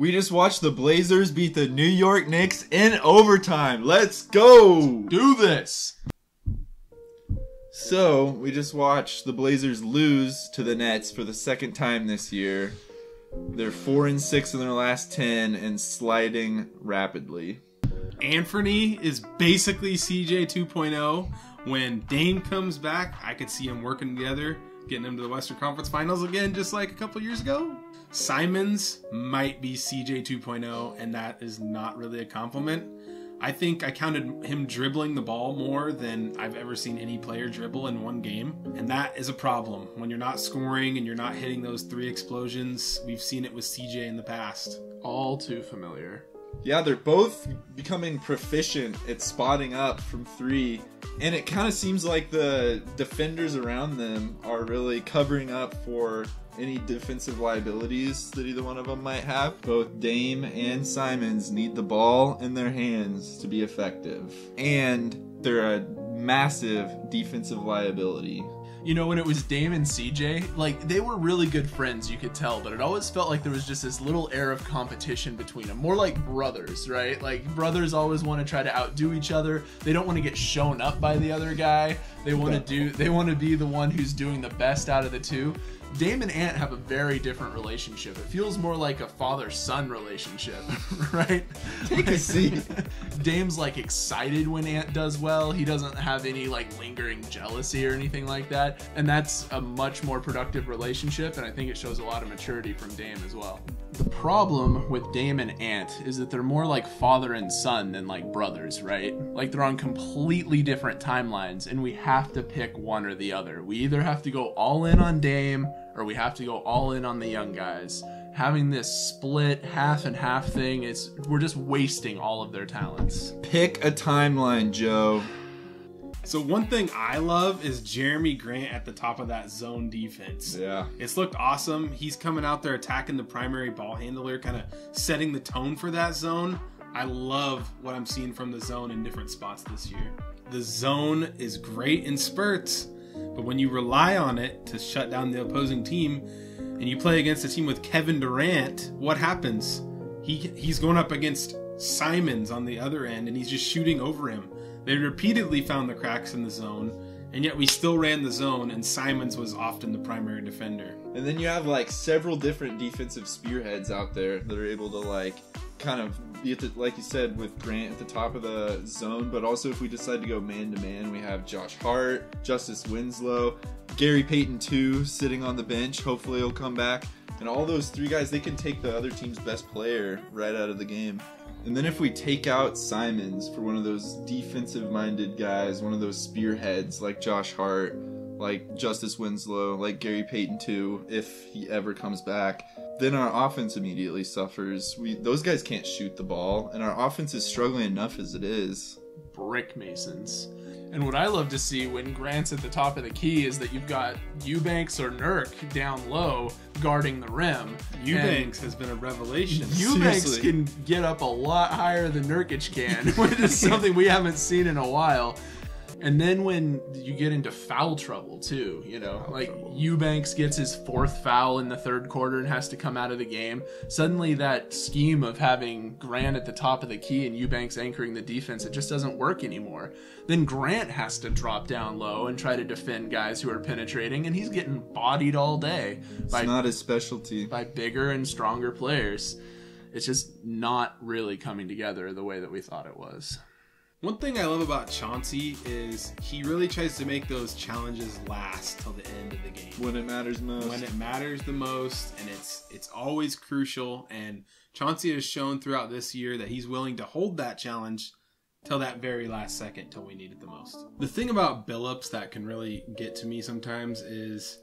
We just watched the Blazers beat the New York Knicks in overtime. Let's go! Do this! So, we just watched the Blazers lose to the Nets for the second time this year. They're 4-6 in their last 10 and sliding rapidly. Anthony is basically CJ 2.0. When Dame comes back, I could see him working together, getting them to the Western Conference Finals again, just like a couple years ago. Simons might be CJ 2.0, and that is not really a compliment. I think I counted him dribbling the ball more than I've ever seen any player dribble in one game. And that is a problem. When you're not scoring and you're not hitting those 3 explosions, we've seen it with CJ in the past. All too familiar. Yeah, they're both becoming proficient at spotting up from 3. And it kind of seems like the defenders around them are really covering up for any defensive liabilities that either one of them might have. Both Dame and Simons need the ball in their hands to be effective. And they're a massive defensive liability. You know, when it was Dame and CJ, like, they were really good friends, you could tell, but it always felt like there was just this little air of competition between them. More like brothers, right? Like, brothers always want to try to outdo each other. They don't want to get shown up by the other guy. They want to be the one who's doing the best out of the two. Dame and Ant have a very different relationship. It feels more like a father-son relationship, right? Take a seat. Dame's like excited when Ant does well. He doesn't have any like lingering jealousy or anything like that. And that's a much more productive relationship, and I think it shows a lot of maturity from Dame as well. The problem with Dame and Ant is that they're more like father and son than like brothers, right? Like, they're on completely different timelines, and we have to pick one or the other. We either have to go all in on Dame, or we have to go all in on the young guys. Having this split half and half thing, we're just wasting all of their talents. Pick a timeline, Joe. So one thing I love is Jeremy Grant at the top of that zone defense. Yeah. It's looked awesome. He's coming out there attacking the primary ball handler, kind of setting the tone for that zone. I love what I'm seeing from the zone in different spots this year. The zone is great in spurts, but when you rely on it to shut down the opposing team and you play against a team with Kevin Durant, what happens? He's going up against Simons on the other end, and he's just shooting over him. They repeatedly found the cracks in the zone, and yet we still ran the zone, and Simons was often the primary defender. And then you have like several different defensive spearheads out there that are able to like kind of be at the, like you said, with Grant at the top of the zone, but also if we decide to go man-to-man, we have Josh Hart, Justice Winslow, Gary Payton 2 sitting on the bench. Hopefully he'll come back. And all those 3 guys, they can take the other team's best player right out of the game. And then if we take out Simons for one of those defensive-minded guys, one of those spearheads like Josh Hart, like Justice Winslow, like Gary Payton 2, if he ever comes back, then our offense immediately suffers. Those guys can't shoot the ball, and our offense is struggling enough as it is. Brick Masons. And what I love to see when Grant's at the top of the key is that you've got Eubanks or Nurk down low guarding the rim. Eubanks has been a revelation. Eubanks Seriously. can get up a lot higher than Nurkic can, which is something we haven't seen in a while. And then when you get into foul trouble too, you know, Eubanks gets his 4th foul in the 3rd quarter and has to come out of the game. Suddenly that scheme of having Grant at the top of the key and Eubanks anchoring the defense, it just doesn't work anymore. Then Grant has to drop down low and try to defend guys who are penetrating, and he's getting bodied all day. It's not his specialty. By bigger and stronger players. It's just not really coming together the way that we thought it was. One thing I love about Chauncey is he really tries to make those challenges last till the end of the game. When it matters most. When it matters the most, and it's always crucial. And Chauncey has shown throughout this year that he's willing to hold that challenge till that very last second, till we need it the most. The thing about Billups that can really get to me sometimes is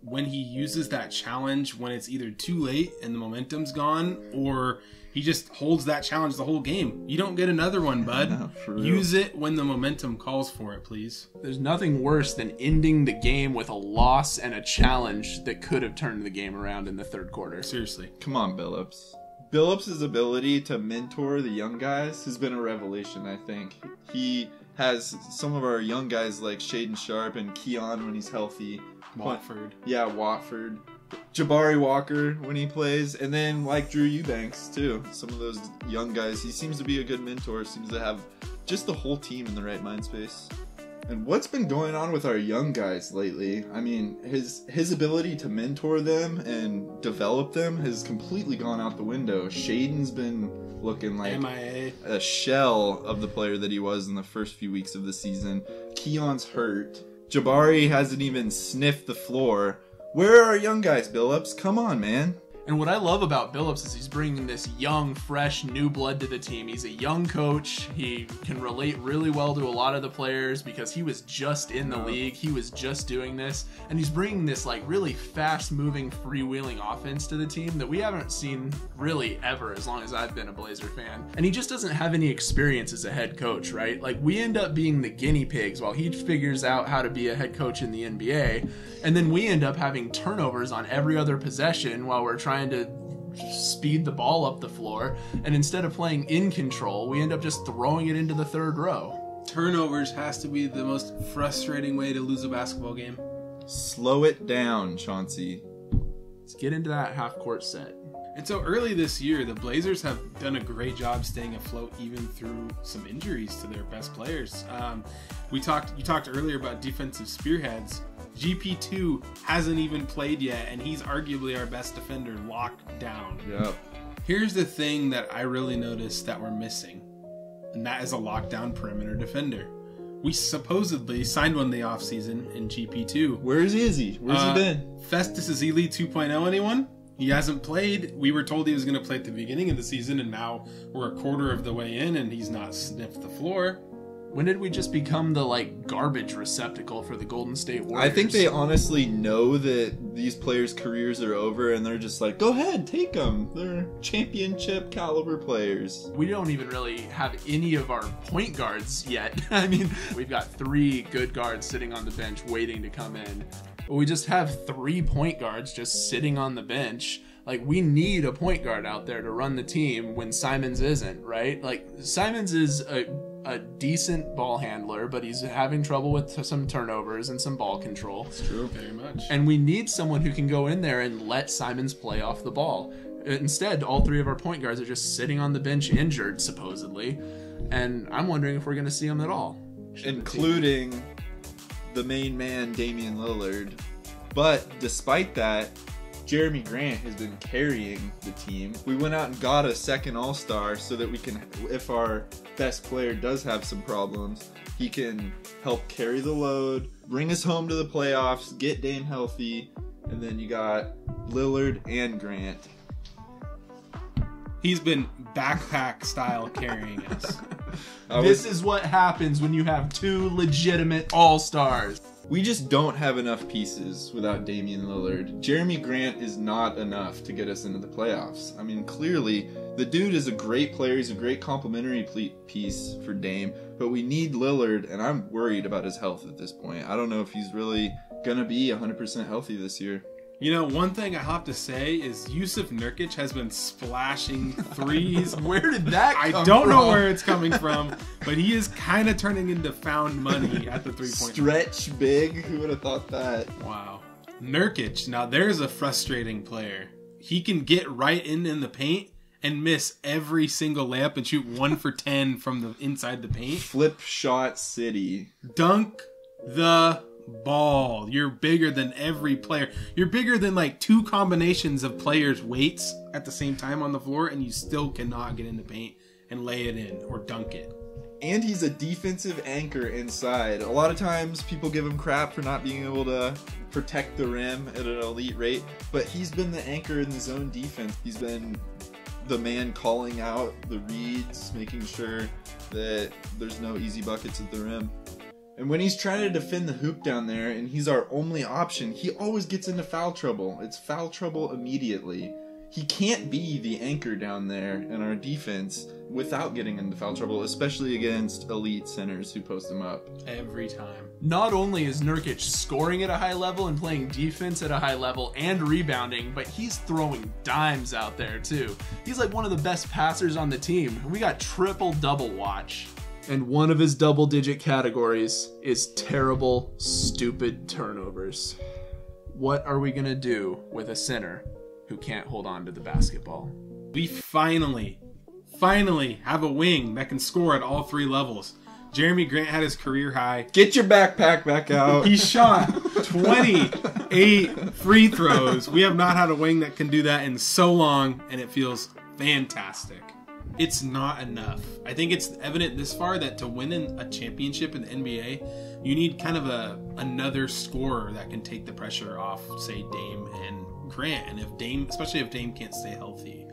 when he uses that challenge when it's either too late and the momentum's gone, or he just holds that challenge the whole game. You don't get another one, bud. No, for real. Use it when the momentum calls for it, please. There's nothing worse than ending the game with a loss and a challenge that could have turned the game around in the 3rd quarter. Seriously. Come on, Billups. Billups' ability to mentor the young guys has been a revelation, I think. He has some of our young guys like Shaden Sharp and Keon when he's healthy. Watford. Yeah, Watford. Jabari Walker when he plays, and then like Drew Eubanks too. Some of those young guys. He seems to be a good mentor. Seems to have just the whole team in the right mind space. And what's been going on with our young guys lately? I mean, his ability to mentor them and develop them has completely gone out the window. Shaden's been looking like MIA. a shell of the player that he was in the first few weeks of the season. Keon's hurt. Jabari hasn't even sniffed the floor. Where are our young guys, Billups? Come on, man. And what I love about Billups is he's bringing this young, fresh, new blood to the team. He's a young coach. He can relate really well to a lot of the players because he was just in the league. He was just doing this. And he's bringing this like really fast-moving, freewheeling offense to the team that we haven't seen really ever as long as I've been a Blazer fan. And he just doesn't have any experience as a head coach, right? Like we end up being the guinea pigs while he figures out how to be a head coach in the NBA. And then we end up having turnovers on every other possession while we're trying to speed the ball up the floor. And instead of playing in control, we end up just throwing it into the third row. Turnovers has to be the most frustrating way to lose a basketball game. Slow it down, Chauncey. Let's get into that half-court set. And so early this year, the Blazers have done a great job staying afloat even through some injuries to their best players. You talked earlier about defensive spearheads. GP2 hasn't even played yet, and he's arguably our best defender locked down. Yeah. Here's the thing that I really noticed that we're missing, and that is a lockdown perimeter defender. We supposedly signed one in the offseason in GP2. Where is he? Where's he been? Festus Ezeli 2.0, anyone? He hasn't played. We were told he was going to play at the beginning of the season, and now we're a quarter of the way in, and he's not sniffed the floor. When did we just become the like garbage receptacle for the Golden State Warriors? I think they honestly know that these players' careers are over, and they're just like, go ahead, take them. They're championship caliber players. We don't even really have any of our point guards yet. I mean, we've got 3 good guards sitting on the bench waiting to come in. We just have 3 point guards just sitting on the bench. Like, we need a point guard out there to run the team when Simons isn't, right? Like, Simons is a decent ball handler, but he's having trouble with some turnovers and some ball control. It's true, very much. And we need someone who can go in there and let Simons play off the ball. Instead, all 3 of our point guards are just sitting on the bench injured, supposedly. And I'm wondering if we're going to see them at all. Including the main man, Damian Lillard. But despite that, Jeremy Grant has been carrying the team. We went out and got a second All-Star so that we can, if our best player does have some problems, he can help carry the load, bring us home to the playoffs, get Dame healthy, and then you got Lillard and Grant. He's been backpack style carrying us. This is what happens when you have 2 legitimate All-Stars. We just don't have enough pieces without Damian Lillard. Jeremy Grant is not enough to get us into the playoffs. I mean, clearly, the dude is a great player. He's a great complementary piece for Dame, but we need Lillard, and I'm worried about his health at this point. I don't know if he's really going to be 100% healthy this year. You know, one thing I have to say is Yusuf Nurkic has been splashing threes. Where did that come from? I don't know where it's coming from, but he is kind of turning into found money at the three-point Stretch big? Who would have thought that? Wow. Nurkic, now there's a frustrating player. He can get right in the paint and miss every single layup and shoot 1 for 10 from the inside the paint. Flip shot city. Dunk the ball. You're bigger than every player. You're bigger than like 2 combinations of players' weights at the same time on the floor, and you still cannot get in the paint and lay it in or dunk it. And he's a defensive anchor inside. A lot of times people give him crap for not being able to protect the rim at an elite rate, but he's been the anchor in the zone defense. He's been the man calling out the reads, making sure that there's no easy buckets at the rim. And when he's trying to defend the hoop down there and he's our only option, he always gets into foul trouble. It's foul trouble immediately. He can't be the anchor down there in our defense without getting into foul trouble, especially against elite centers who post him up. Every time. Not only is Nurkic scoring at a high level and playing defense at a high level and rebounding, but he's throwing dimes out there too. He's like one of the best passers on the team. We got triple-double watch. And one of his double-digit categories is terrible, stupid turnovers. What are we going to do with a center who can't hold on to the basketball? We finally have a wing that can score at all 3 levels. Jeremy Grant had his career high. Get your backpack back out. He shot 28 free throws. We have not had a wing that can do that in so long, and it feels fantastic. It's not enough. I think it's evident this far that to win a championship in the NBA, you need kind of another scorer that can take the pressure off, say, Dame and Grant. And especially if Dame can't stay healthy.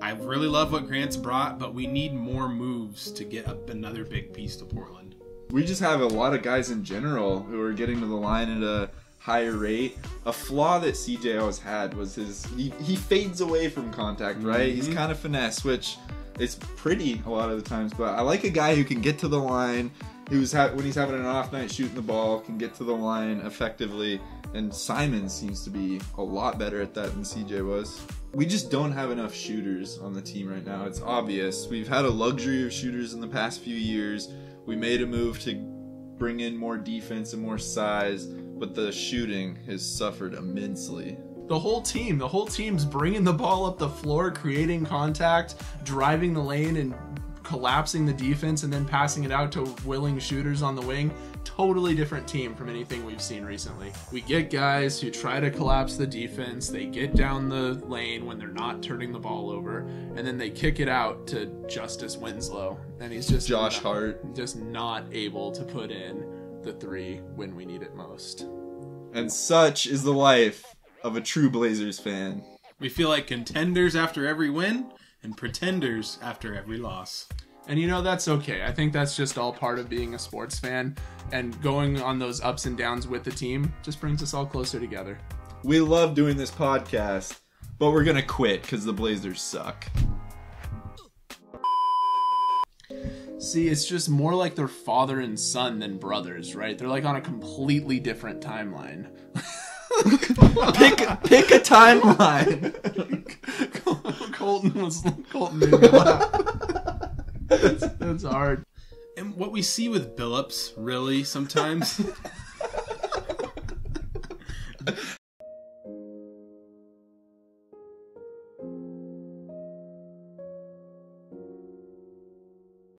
I really love what Grant's brought, but we need more moves to get up another big piece to Portland. We just have a lot of guys in general who are getting to the line at a higher rate. A flaw that CJ always had was he fades away from contact, right? He's kind of finesse, which is pretty a lot of the times, but I like a guy who can get to the line, when he's having an off night shooting the ball, can get to the line effectively, and Simon seems to be a lot better at that than CJ was. We just don't have enough shooters on the team right now. It's obvious. We've had a luxury of shooters in the past few years. We made a move to bring in more defense and more size, but the shooting has suffered immensely. The whole team's bringing the ball up the floor, creating contact, driving the lane, and collapsing the defense, and then passing it out to willing shooters on the wing. Totally different team from anything we've seen recently. We get guys who try to collapse the defense, they get down the lane when they're not turning the ball over, and then they kick it out to Justice Winslow, and he's just Josh Hart, just not able to put in the 3 when we need it most. And such is the life of a true Blazers fan. We feel like contenders after every win and pretenders after every loss. And that's okay. I think that's just all part of being a sports fan, and going on those ups and downs with the team just brings us all closer together. We love doing this podcast, but we're gonna quit because the Blazers suck. See, it's just more like they're father and son than brothers, right? They're like on a completely different timeline. pick a timeline. Colton made me laugh. That's hard. And what we see with Billups, really, sometimes.